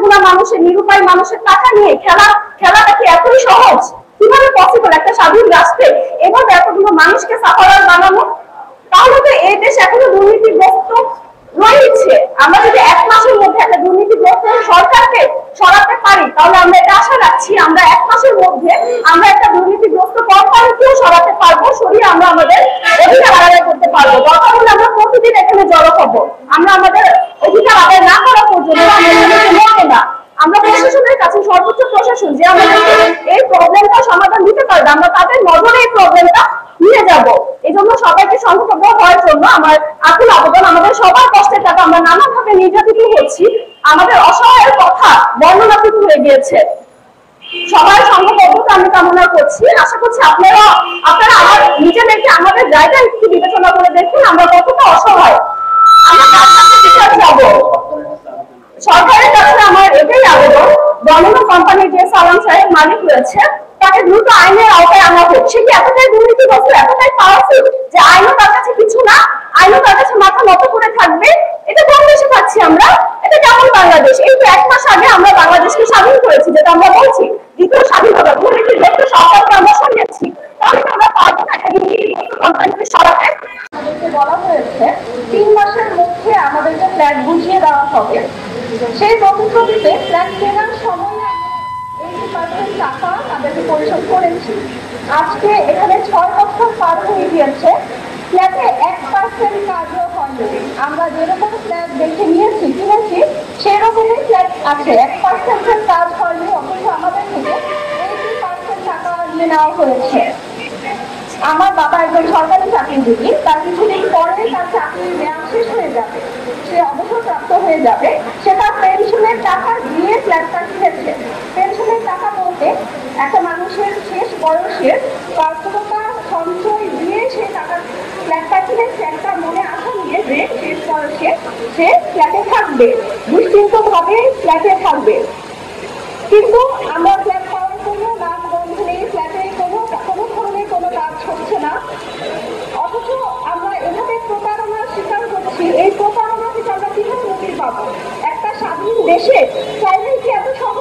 এতগুলো মানুষের, নিরুপায় মানুষের টাকা নিয়ে খেলাটা কি এতই সহজ? কিভাবে পসিবল একটা স্বাধীন রাষ্ট্রে এভাবে এতগুলো মানুষকে সাফারার বানানো? তাহলে তো এই দেশ এখনো দুর্নীতিগ্রস্ত রয়েছে। আমরা যদি 1 মাসের মধ্যে একটা দুর্নীতিগ্রস্ত সরকারকে সরাতে পারি, তাহলে আমরা এটা আশা রাখছি আমরা 1 মাসের মধ্যে আমরা একটা দুর্নীতিগ্রস্ত কোম্পানিকেও সরাতে পারবো, সরিয়ে আমরা আমাদের অধিকার আদায় করতে পারবো। দরকার হলে আমরা প্রতিদিন এখানে জড়ো হবো, আমরা আমাদের অধিকার আদায় না করা পর্যন্ত আমরা না। আমরা প্রশাসনের কাছে, সর্বোচ্চ প্রশাসন যে আমাদের এই প্রবলেমটা সমাধান দিতে পারবে, আমরা তাদের নজরে এই প্রবলেমটা নিয়ে যাব। এই জন্য সবাইকে সংঘবদ্ধ হওয়ার জন্য আমার আকুল আবেদন, আমাদের সবার কষ্টের টাকা আমরা নানাভাবে নির্যাতিত হচ্ছি, আমাদের অসহায়ের কথা বর্ণনাতীত হয়ে গিয়েছে। সবার সংঘবদ্ধতা আমি কামনা করছি। আশা করছি আপনারা আমার নিজেদেরকে আমাদের জায়গা একটু বিবেচনা করে দেখুন আমরা কতটা অসহায়। আমরা কার কাছে বিচার যাবো? সরকারের কাছে আমার এটাই আবেদন, ডমিনো কোম্পানির যে সালাম সাহেব মালিক রয়েছে তাকে দ্রুত আইনের আওতায় আনা হোক। সে কি এতটাই দুর্নীতিগ্রস্ত, এতটাই পাওয়ারফুল যে আইনও তার কাছে কিছু না, আইনও তার কাছে মাথা নত করে থাকবে? এটা কোন দেশে পাচ্ছি আমরা? এটা কেমন বাংলাদেশ? এই তো 1 মাস আগে আমরা বাংলাদেশকে স্বাধীন করেছি, যেটা আমরা বলছি দ্বিতীয় স্বাধীনতা, দুর্নীতিগ্রস্ত সরকারকে আমরা সরিয়েছি। তাহলে আমরা পারবো না কোম্পানিকে সরাতে? আমাদেরকে বলা হয়েছে 3 মাসের মধ্যে আমাদেরকে ফ্ল্যাট বুঝিয়ে দেওয়া হবে। সেই প্রতিশ্রুতিতে ফ্ল্যাট কেনার সময় 80% টাকা তাদেরকে পরিশোধ করেছি। আজকে এখানে 6 বছর পার হয়ে গিয়েছে, ফ্ল্যাটে 1% কাজও হয়নি। আমরা যেরকম ফ্ল্যাট দেখে নিয়েছি, কিনেছি, সেরকমই ফ্ল্যাট আছে, 1% কাজ হয়নি, অথচ আমাদের থেকে 80% টাকা নিয়ে নেওয়া হয়েছে। আমার বাবা একজন সরকারি চাকরিজীবী, তার কিছুদিন পরে তার চাকরির মেয়াদ শেষ হয়ে যাবে, সে অবসরপ্রাপ্ত হয়ে যাবে। সে তার পেনশনের টাকা দিয়ে ফ্ল্যাটটা কিনেছে। পেনশনের টাকা বলতে একটা মানুষের শেষ বয়সের প্রাপ্যতা সঞ্চয় দিয়ে সে টাকা ফ্ল্যাটটা কিনেছে, একটা মনে আশা নিয়ে যে শেষ বয়সে সে ফ্ল্যাটে থাকবে, নিশ্চিন্ত ভাবে ফ্ল্যাটে থাকবে। কিন্তু আমরা ফ্ল্যাট পাওয়ার কোনো নামগন্ধ নেই, ফ্ল্যাটে কোনো ধরনের কোনো কাজ হচ্ছে না, অথচ আমরা এভাবে প্রতারণার শিকার হচ্ছি। এই প্রতারণা থেকে আমরা কিভাবে মুক্তি পাবো? একটা স্বাধীন দেশে চাইলেই কি এত সহজ